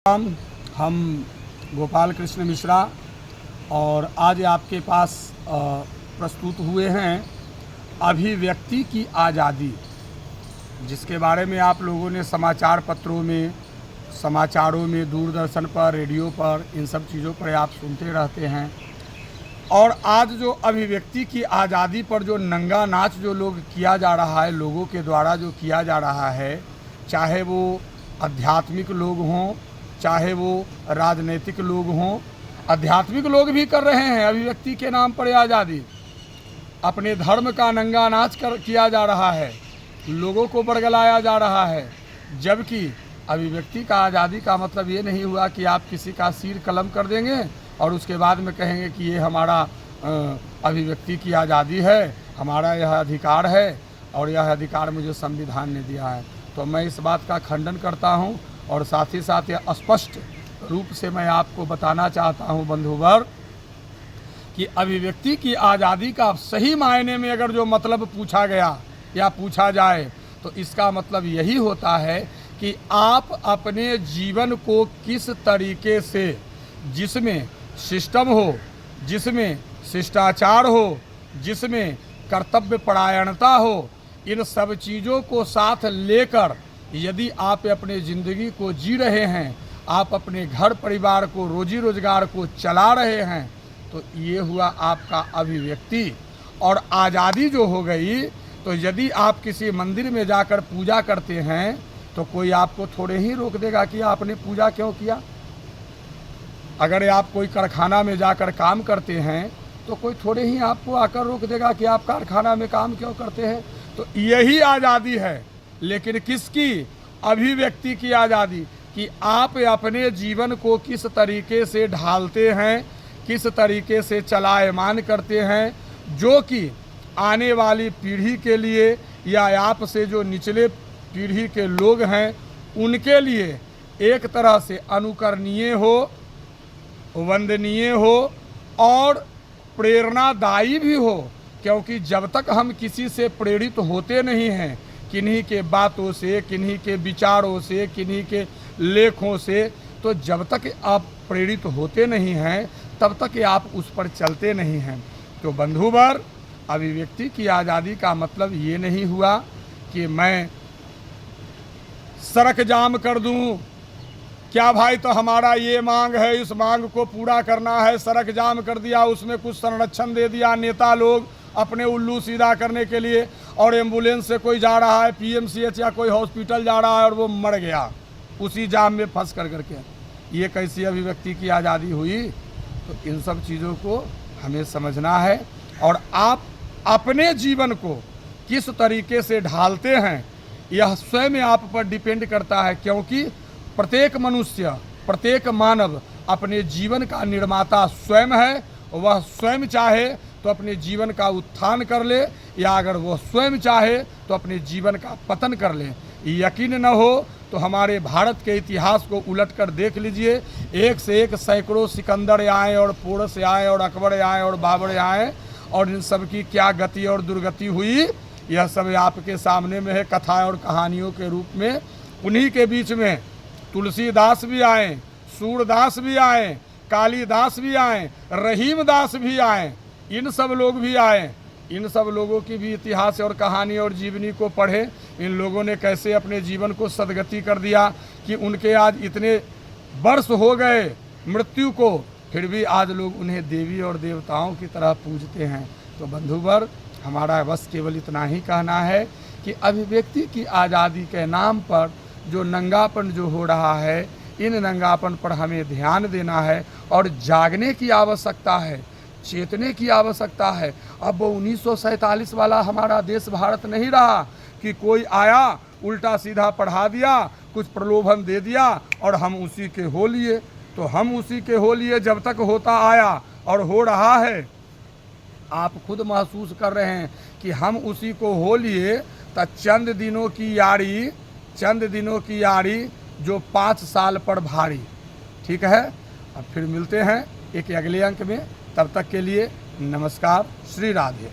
हम गोपाल कृष्ण मिश्रा और आज आपके पास प्रस्तुत हुए हैं अभिव्यक्ति की आज़ादी, जिसके बारे में आप लोगों ने समाचार पत्रों में, समाचारों में, दूरदर्शन पर, रेडियो पर, इन सब चीज़ों पर आप सुनते रहते हैं। और आज जो अभिव्यक्ति की आज़ादी पर जो नंगा नाच जो लोग किया जा रहा है, लोगों के द्वारा जो किया जा रहा है, चाहे वो आध्यात्मिक लोग हों, चाहे वो राजनीतिक लोग हों, आध्यात्मिक लोग भी कर रहे हैं अभिव्यक्ति के नाम पर आज़ादी। अपने धर्म का नंगा नाच किया जा रहा है, लोगों को बरगलाया जा रहा है। जबकि अभिव्यक्ति का आज़ादी का मतलब ये नहीं हुआ कि आप किसी का सिर कलम कर देंगे और उसके बाद में कहेंगे कि ये हमारा अभिव्यक्ति की आज़ादी है, हमारा यह अधिकार है और यह अधिकार मुझे संविधान ने दिया है। तो मैं इस बात का खंडन करता हूँ और साथ ही साथ यह स्पष्ट रूप से मैं आपको बताना चाहता हूँ बंधुवर कि अभिव्यक्ति की आज़ादी का सही मायने में अगर जो मतलब पूछा गया या पूछा जाए तो इसका मतलब यही होता है कि आप अपने जीवन को किस तरीके से, जिसमें सिस्टम हो, जिसमें शिष्टाचार हो, जिसमें कर्तव्य परायणता हो, इन सब चीज़ों को साथ लेकर यदि आप अपने ज़िंदगी को जी रहे हैं, आप अपने घर परिवार को, रोजी रोजगार को चला रहे हैं, तो ये हुआ आपका अभिव्यक्ति। और आज़ादी जो हो गई, तो यदि आप किसी मंदिर में जाकर पूजा करते हैं तो कोई आपको थोड़े ही रोक देगा कि आपने पूजा क्यों किया। अगर आप कोई कारखाना में जाकर काम करते हैं तो कोई थोड़े ही आपको आकर रोक देगा कि आप कारखाना में काम क्यों करते हैं। तो यही आज़ादी है, लेकिन किसकी? अभिव्यक्ति की आज़ादी, कि आप अपने जीवन को किस तरीके से ढालते हैं, किस तरीके से चलायमान करते हैं, जो कि आने वाली पीढ़ी के लिए या आपसे जो निचले पीढ़ी के लोग हैं उनके लिए एक तरह से अनुकरणीय हो, वंदनीय हो और प्रेरणादायी भी हो। क्योंकि जब तक हम किसी से प्रेरित होते नहीं हैं, किन्हीं के बातों से, किन्हीं के विचारों से, किन्हीं के लेखों से, तो जब तक आप प्रेरित होते नहीं हैं तब तक आप उस पर चलते नहीं हैं। तो बंधुवर, अभिव्यक्ति की आज़ादी का मतलब ये नहीं हुआ कि मैं सड़क जाम कर दूं, क्या भाई तो हमारा ये मांग है, इस मांग को पूरा करना है, सड़क जाम कर दिया, उसमें कुछ संरक्षण दे दिया नेता लोग अपने उल्लू सीधा करने के लिए, और एम्बुलेंस से कोई जा रहा है पीएमसीएच या कोई हॉस्पिटल जा रहा है और वो मर गया उसी जाम में फंस करके। ये कैसी अभिव्यक्ति की आज़ादी हुई? तो इन सब चीज़ों को हमें समझना है। और आप अपने जीवन को किस तरीके से ढालते हैं यह स्वयं आप पर डिपेंड करता है। क्योंकि प्रत्येक मनुष्य, प्रत्येक मानव अपने जीवन का निर्माता स्वयं है। वह स्वयं चाहे तो अपने जीवन का उत्थान कर ले, या अगर वह स्वयं चाहे तो अपने जीवन का पतन कर ले। यकीन न हो तो हमारे भारत के इतिहास को उलट कर देख लीजिए, एक से एक सैकड़ों सिकंदर आए और पोरस आए और अकबर आए और बाबर आए, और इन सब की क्या गति और दुर्गति हुई यह सब आपके सामने में है कथा और कहानियों के रूप में। उन्हीं के बीच में तुलसीदास भी आए, सूरदास भी आए, कालिदास भी आए, रहीमदास भी आए, इन सब लोग भी आए। इन सब लोगों की भी इतिहास और कहानी और जीवनी को पढ़े। इन लोगों ने कैसे अपने जीवन को सदगति कर दिया कि उनके आज इतने वर्ष हो गए मृत्यु को, फिर भी आज लोग उन्हें देवी और देवताओं की तरह पूजते हैं। तो बंधुवर, हमारा बस केवल इतना ही कहना है कि अभिव्यक्ति की आज़ादी के नाम पर जो नंगापन जो हो रहा है, इन नंगापन पर हमें ध्यान देना है और जागने की आवश्यकता है, चेतने की आवश्यकता है। अब वो 1947 वाला हमारा देश भारत नहीं रहा कि कोई आया उल्टा सीधा पढ़ा दिया, कुछ प्रलोभन दे दिया और हम उसी के हो लिए। तो हम उसी के हो लिए जब तक होता आया और हो रहा है, आप खुद महसूस कर रहे हैं कि हम उसी को हो लिए। तो चंद दिनों की यारी जो 5 साल पर भारी। ठीक है, अब फिर मिलते हैं एक अगले अंक में। तब तक के लिए नमस्कार, श्री राधे।